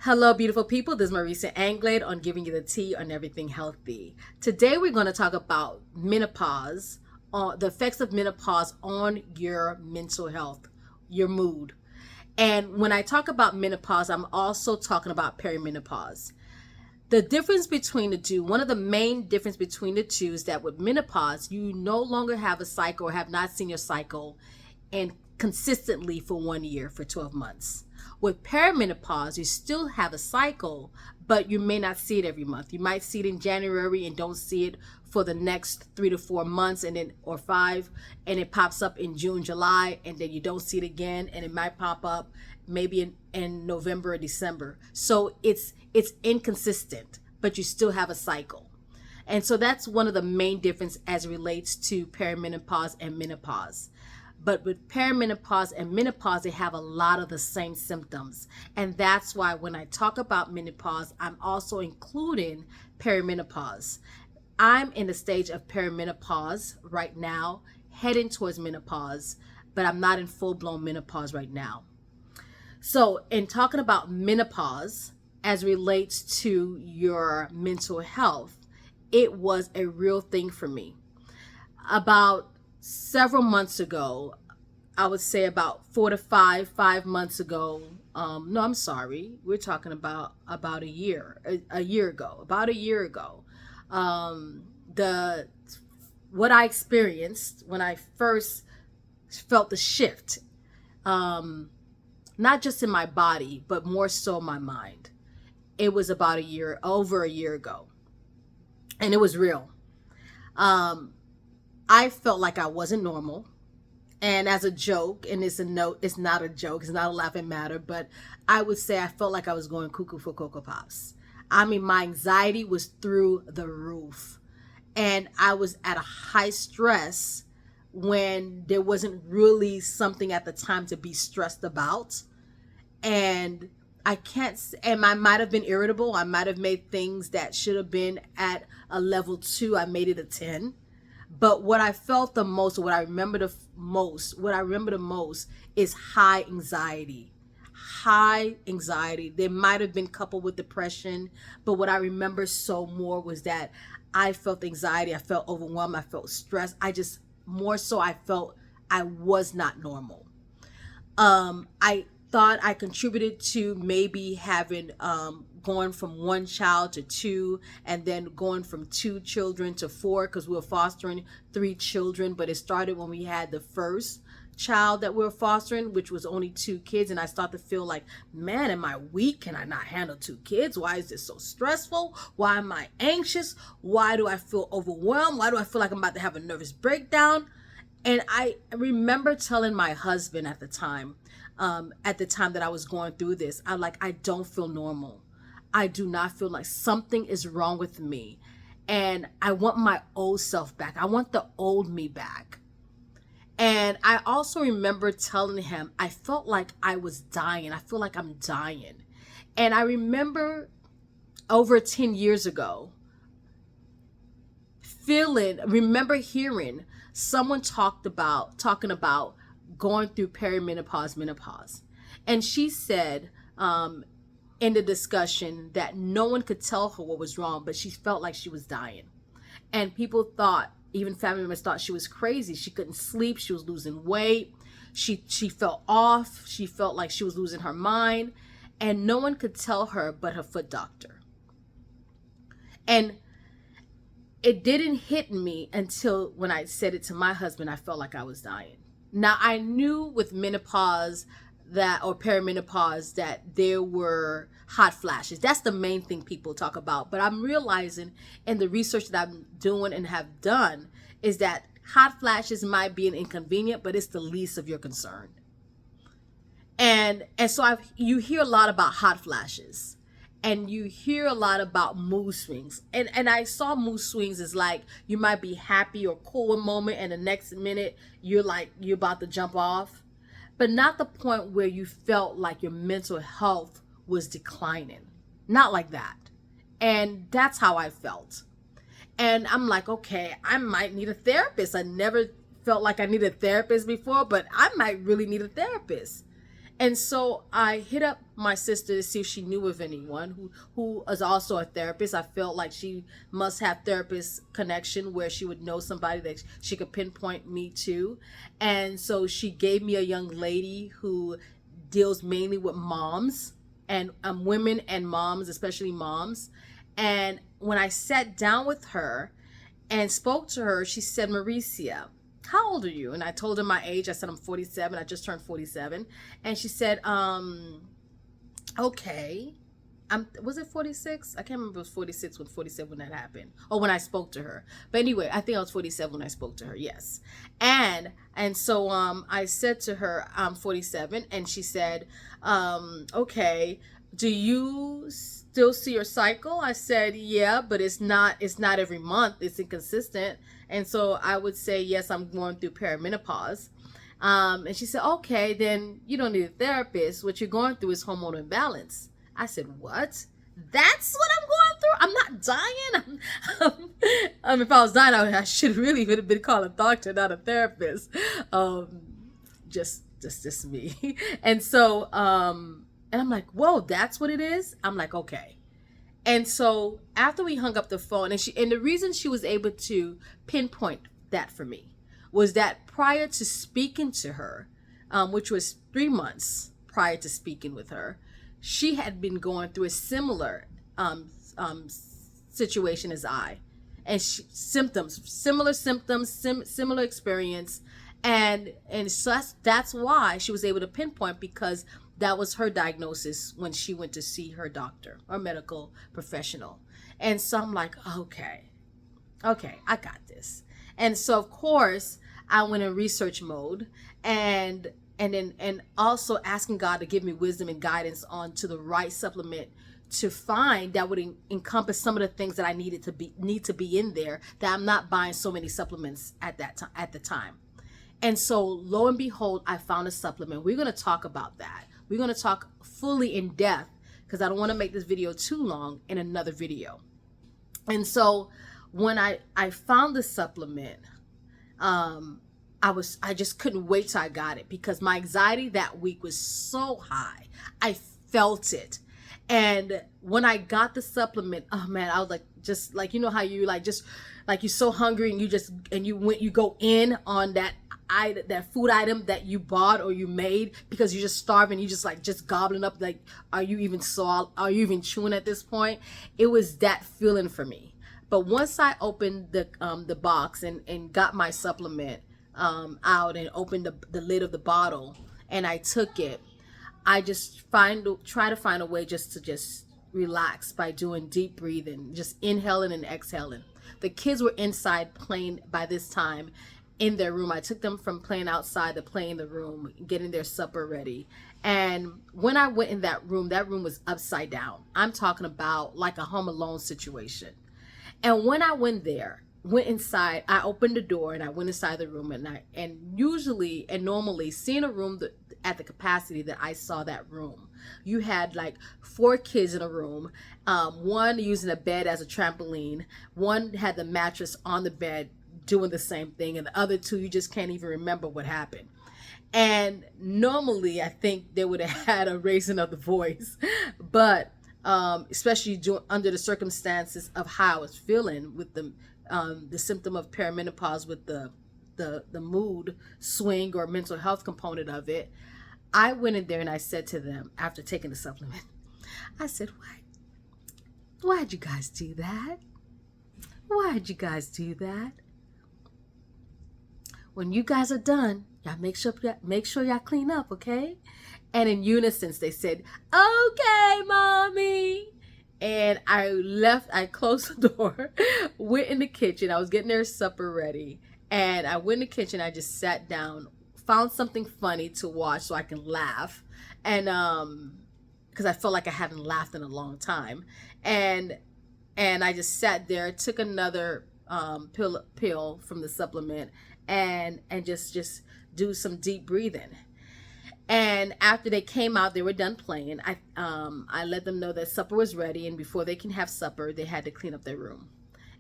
Hello, beautiful people. This is Marisa Anglade on Giving You the Tea on Everything Healthy. Today, we're going to talk about menopause, the effects of menopause on your mental health, your mood. And when I talk about menopause, I'm also talking about perimenopause. The difference between the two, one of the main difference between the two is that with menopause, you no longer have a cycle or have not seen your cycle and consistently for 1 year, for 12 months. With perimenopause, you still have a cycle, but you may not see it every month. You might see it in January and don't see it for the next 3 to 4 months, and then or 5, and it pops up in June, July, and then you don't see it again, and it might pop up maybe in November or December. So it's inconsistent, but you still have a cycle. And so that's one of the main difference as it relates to perimenopause and menopause. But with perimenopause and menopause, they have a lot of the same symptoms. And that's why when I talk about menopause, I'm also including perimenopause. I'm in the stage of perimenopause right now, heading towards menopause, but I'm not in full-blown menopause right now. So in talking about menopause as relates to your mental health, it was a real thing for me. About several months ago, I would say about 4 to 5 months ago. No, I'm sorry. We're talking about a year ago. About a year ago, the what I experienced when I first felt the shift, not just in my body, but more so my mind. It was about over a year ago, and it was real. I felt like I wasn't normal. And as a joke, and it's not a joke, it's not a laughing matter, but I would say I felt like I was going cuckoo for Cocoa Pops. I mean, my anxiety was through the roof. And I was at a high stress when there wasn't really something at the time to be stressed about. And and I might have been irritable. I might have made things that should have been at a level 2. I made it a 10. But what I felt the most, what I remember the most is high anxiety. High anxiety. They might have been coupled with depression, but what I remember so more was that I felt anxiety, I felt overwhelmed, I felt stressed. I felt I was not normal. I thought I contributed to maybe having going from 1 child to 2, and then going from 2 children to 4, because we were fostering 3 children. But it started when we had the first child that we were fostering, which was only 2 kids, and I started to feel like, man, am I weak? Can I not handle 2 kids? Why is this so stressful? Why am I anxious? Why do I feel overwhelmed? Why do I feel like I'm about to have a nervous breakdown? And I remember telling my husband at the time that I was going through this, I don't feel normal. I do not feel like something is wrong with me. And I want my old self back. I want the old me back. And I also remember telling him I felt like I was dying. I feel like I'm dying. And I remember over 10 years ago, hearing someone talking about going through perimenopause, menopause. And she said, in the discussion, that no one could tell her what was wrong, but she felt like she was dying. And people thought, even family members thought she was crazy. She couldn't sleep. She was losing weight. She felt off. She felt like she was losing her mind. And no one could tell her but her foot doctor. And it didn't hit me until when I said it to my husband, I felt like I was dying. Now, I knew with menopause or perimenopause that there were hot flashes. That's the main thing people talk about. But I'm realizing in the research that I'm doing and have done is that hot flashes might be an inconvenient, but it's the least of your concern. And so you hear a lot about hot flashes. And you hear a lot about mood swings. And I saw mood swings as like you might be happy or cool one moment, and the next minute you're about to jump off. But not the point where you felt like your mental health was declining. Not like that. And that's how I felt. And I'm like, okay, I might need a therapist. I never felt like I needed a therapist before, but I might really need a therapist. And so I hit up my sister to see if she knew of anyone who is also a therapist. I felt like she must have therapist connection where she would know somebody that she could pinpoint me to. And so she gave me a young lady who deals mainly with moms and women and moms, especially moms. And when I sat down with her and spoke to her, she said, Maricia, how old are you? And I told her my age. I said, I'm 47. I just turned 47. And she said, okay. Was it 46? I can't remember if it was 46 when 47 when that happened. Or when I spoke to her. But anyway, I think I was 47 when I spoke to her. Yes. And so I said to her, I'm 47. And she said, okay, do you still see your cycle? I said, yeah, but it's not every month. It's inconsistent. And so I would say, yes, I'm going through perimenopause. And she said, okay, then you don't need a therapist. What you're going through is hormonal imbalance. I said, what? That's what I'm going through? I'm not dying? If I was dying, I should really have been called a doctor, not a therapist. Just me. And so, and I'm like, whoa, that's what it is? I'm like, okay. And so after we hung up the phone, and the reason she was able to pinpoint that for me was that prior to speaking to her, which was 3 months prior to speaking with her, she had been going through a similar situation as I, and similar symptoms, similar experience, and so that's why she was able to pinpoint, because that was her diagnosis when she went to see her doctor or medical professional. And so I'm like, okay, I got this. And so of course I went in research mode and also asking God to give me wisdom and guidance on to the right supplement to find that would encompass some of the things that I need to be in there, that I'm not buying so many supplements at the time. And so lo and behold, I found a supplement. We're going to talk about that. We're going to talk fully in depth, because I don't want to make this video too long, in another video. And so when I found the supplement, I just couldn't wait till I got it, because my anxiety that week was so high. I felt it. And when I got the supplement, oh man, I was like, just like, you know how you you're so hungry and you go in on that food item that you bought or you made, because you're just starving, you just gobbling up, like, are you even chewing at this point? It was that feeling for me. But once I opened the box and got my supplement out and opened the lid of the bottle and I took it, I just try to find a way just to relax by doing deep breathing, just inhaling and exhaling. The kids were inside playing by this time in their room. I took them from playing outside to playing in the room, getting their supper ready. And when I went in that room was upside down. I'm talking about like a Home Alone situation. And when I went inside, I opened the door and I went inside the room, and normally seeing a room at the capacity that I saw that room, you had like 4 kids in a room, one using a bed as a trampoline, one had the mattress on the bed doing the same thing, and the other 2, you just can't even remember what happened. And normally I think they would have had a raising of the voice, but especially under the circumstances of how I was feeling with the symptom of perimenopause, with the mood swing or mental health component of it, I went in there and I said to them, after taking the supplement, I said, why'd you guys do that? Why'd you guys do that? When you guys are done, y'all make sure y'all clean up, okay? And in unison, they said, okay, mommy. And I closed the door, went in the kitchen. I was getting their supper ready. And I went in the kitchen. I just sat down, found something funny to watch so I can laugh. And because I felt like I hadn't laughed in a long time. And I just sat there, took another pill from the supplement, and just do some deep breathing. And after they came out, they were done playing. I let them know that supper was ready, and before they can have supper, they had to clean up their room.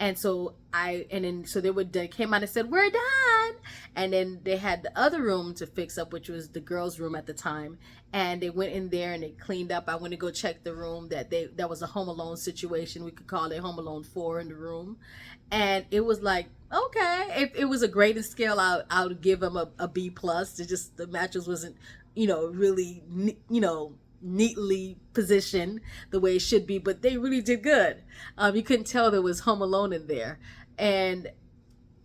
And so they came out and said, "We're done." And then they had the other room to fix up, which was the girls' room at the time. And they went in there and they cleaned up. I went to go check the room that was a Home Alone situation. We could call it Home Alone 4 in the room. And it was like, okay, it was a grading scale. I would give them a B plus. It just, the mattress wasn't, really, neatly positioned the way it should be, but they really did good. You couldn't tell there was Home Alone in there. And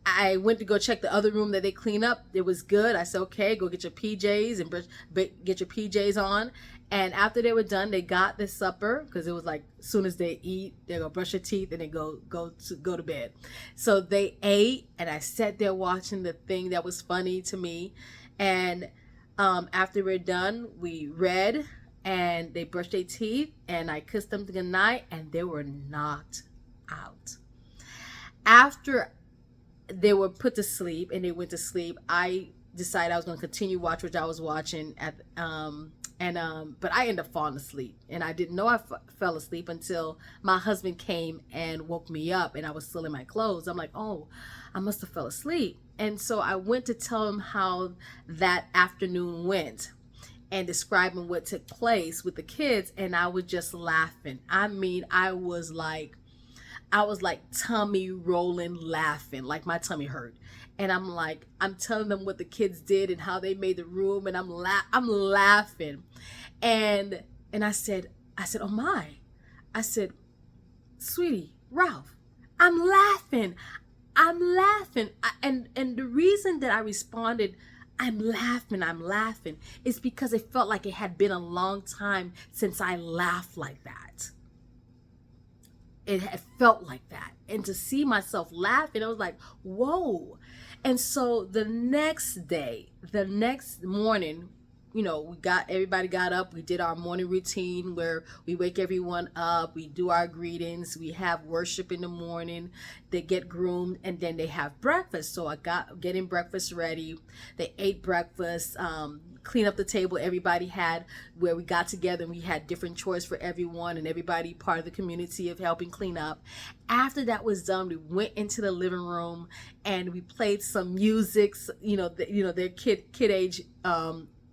I went to go check the other room that they cleaned up. It was good. I said, okay, go get your PJs and get your PJs on. And after they were done, they got their supper, because it was like, as soon as they eat, they're gonna brush their teeth and then go to bed. So they ate, and I sat there watching the thing that was funny to me. And after we're done, we read, and they brushed their teeth, and I kissed them good night, and they were knocked out. After they were put to sleep and they went to sleep, I decided I was going to continue watch what I was watching but I ended up falling asleep, and I didn't know I fell asleep until my husband came and woke me up, and I was still in my clothes. I'm like, oh, I must have fell asleep. And so I went to tell him how that afternoon went and describing what took place with the kids, and I was just laughing. I mean, I was like tummy rolling, laughing, like my tummy hurt. And I'm telling them what the kids did and how they made the room, and I'm laughing. And I said, oh my. I said, sweetie, Ralph, I'm laughing. And the reason that I responded, I'm laughing, is because it felt like it had been a long time since I laughed like that. It had felt like that. And to see myself laughing, I was like, whoa. And so the next morning, everybody got up. We did our morning routine where we wake everyone up. We do our greetings. We have worship in the morning. They get groomed, and then they have breakfast. So I getting breakfast ready. They ate breakfast, clean up the table everybody had, where we got together and we had different chores for everyone, and everybody part of the community of helping clean up. After that was done, we went into the living room and we played some music, their kid age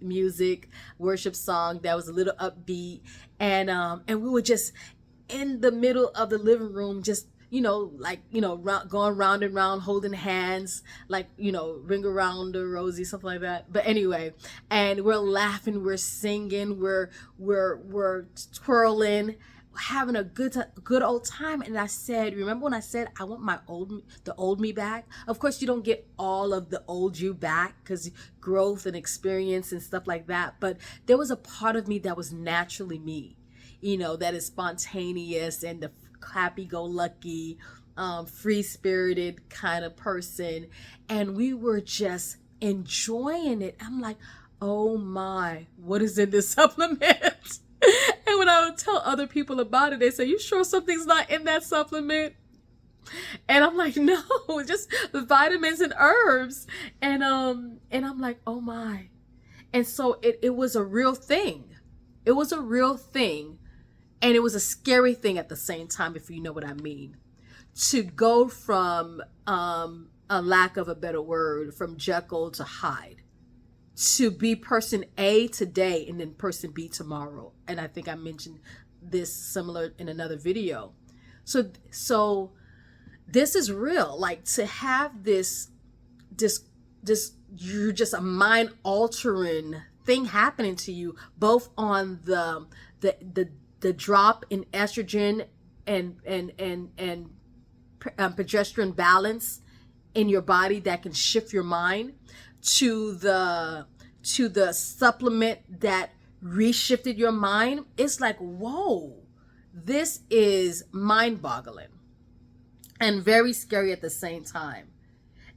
music, worship song that was a little upbeat, and we were just in the middle of the living room, just going round and round, holding hands, ring around the rosy, something like that. But anyway, and we're laughing, we're singing, we're twirling, having a good old time. And I said, remember when I said I want the old me back? Of course, you don't get all of the old you back, because growth and experience and stuff like that. But there was a part of me that was naturally me, that is spontaneous and the happy-go-lucky, free-spirited kind of person. And we were just enjoying it. I'm like, oh my, what is in this supplement? And when I would tell other people about it, they say, you sure something's not in that supplement? And I'm like, no, just vitamins and herbs. And I'm like, oh my. And so it was a real thing. It was a real thing. And it was a scary thing at the same time, if you know what I mean. To go from, a lack of a better word, from Jekyll to Hyde, to be person A today and then person B tomorrow. And I think I mentioned this similar in another video. So this is real. Like, to have this you're just a mind altering thing happening to you, both on the drop in estrogen and progesterone balance in your body that can shift your mind, to the supplement that reshifted your mind. It's like, whoa, this is mind-boggling and very scary at the same time.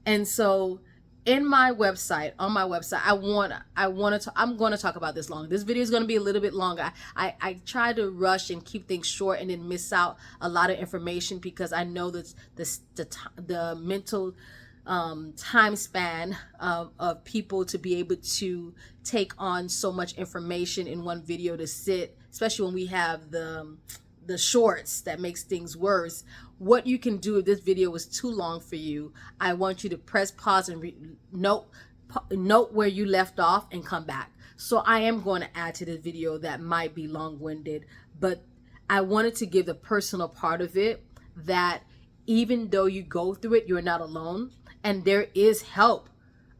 And so on my website, I'm going to talk about this long. This video is going to be a little bit longer. I try to rush and keep things short and then miss out a lot of information, because I know that the mental time span of people to be able to take on so much information in one video, to sit, especially when we have the shorts that makes things worse, what you can do if this video was too long for you, I want you to press pause and note where you left off and come back. So I am going to add to this video that might be long-winded, but I wanted to give the personal part of it, that even though you go through it, you're not alone, and there is help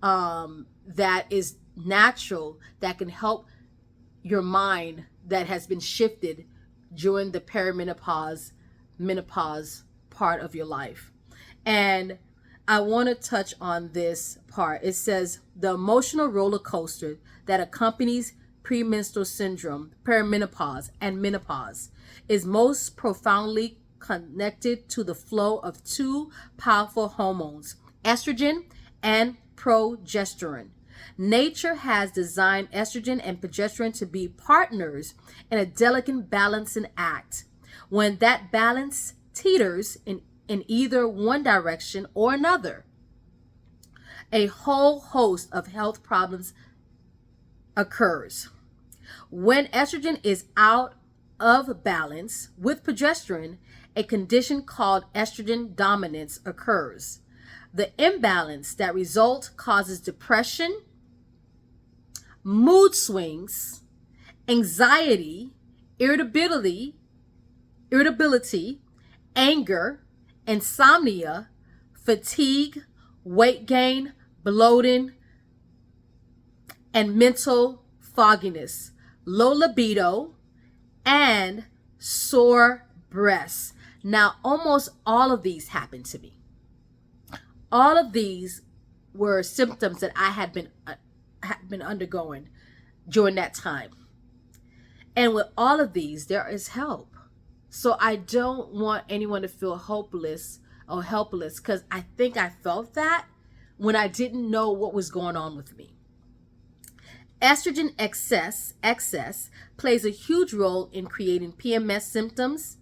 that is natural, that can help your mind that has been shifted during the perimenopause, menopause part of your life. And I want to touch on this part. It says the emotional roller coaster that accompanies premenstrual syndrome, perimenopause, and menopause is most profoundly connected to the flow of two powerful hormones, estrogen and progesterone. Nature has designed estrogen and progesterone to be partners in a delicate balancing act. When that balance teeters in either one direction or another, a whole host of health problems occurs. When estrogen is out of balance with progesterone, a condition called estrogen dominance occurs. The imbalance that results causes depression, mood swings, anxiety, irritability, anger, insomnia, fatigue, weight gain, bloating, and mental fogginess, low libido, and sore breasts. Now, almost all of these happened to me. All of these were symptoms that I had been undergoing during that time. And with all of these, there is help. So I don't want anyone to feel hopeless or helpless, because I think I felt that when I didn't know what was going on with me. Estrogen excess plays a huge role in creating PMS symptoms.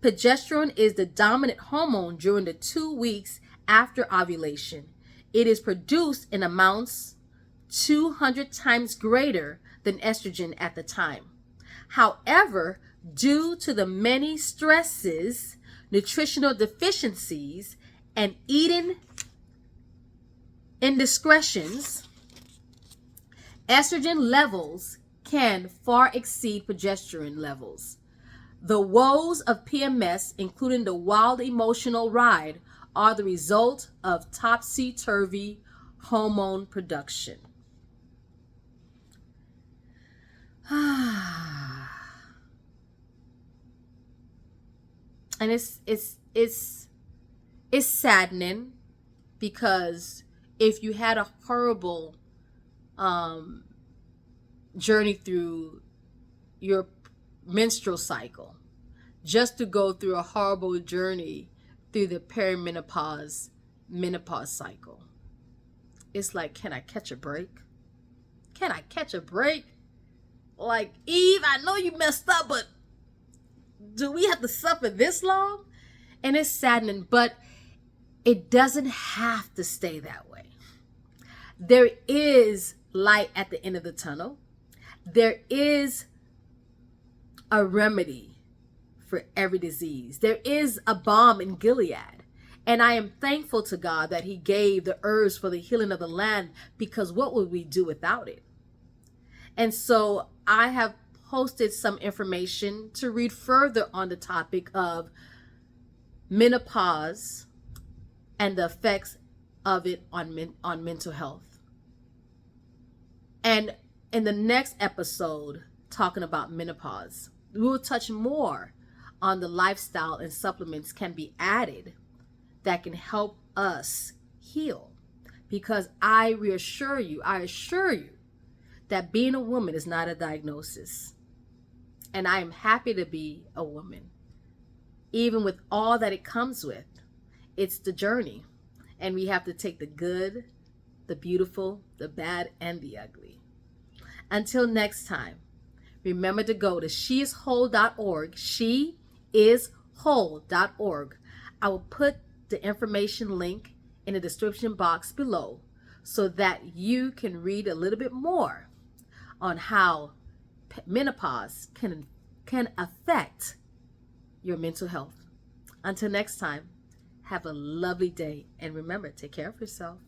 Progesterone is the dominant hormone during the 2 weeks after ovulation. It is produced in amounts 200 times greater than estrogen at the time. However, due to the many stresses, nutritional deficiencies, and eating indiscretions, estrogen levels can far exceed progesterone levels. The woes of PMS, including the wild emotional ride, are the result of topsy-turvy hormone production. And it's saddening, because if you had a horrible journey through your menstrual cycle, just to go through a horrible journey through the menopause cycle, it's like, can I catch a break? Can I catch a break? Like, Eve, I know you messed up, but do we have to suffer this long? And it's saddening, but it doesn't have to stay that way. There is light at the end of the tunnel. There is a remedy for every disease. There is a balm in Gilead. And I am thankful to God that He gave the herbs for the healing of the land, because what would we do without it? And so I have posted some information to read further on the topic of menopause and the effects of it on mental health. And in the next episode, talking about menopause, we will touch more on the lifestyle and supplements can be added that can help us heal. Because I assure you that being a woman is not a diagnosis. And I am happy to be a woman, even with all that it comes with. It's the journey. And we have to take the good, the beautiful, the bad, and the ugly. Until next time, remember to go to sheiswhole.org, sheiswhole.org. I will put the information link in the description box below so that you can read a little bit more on how menopause can affect your mental health. Until next time, have a lovely day, and remember, take care of yourself.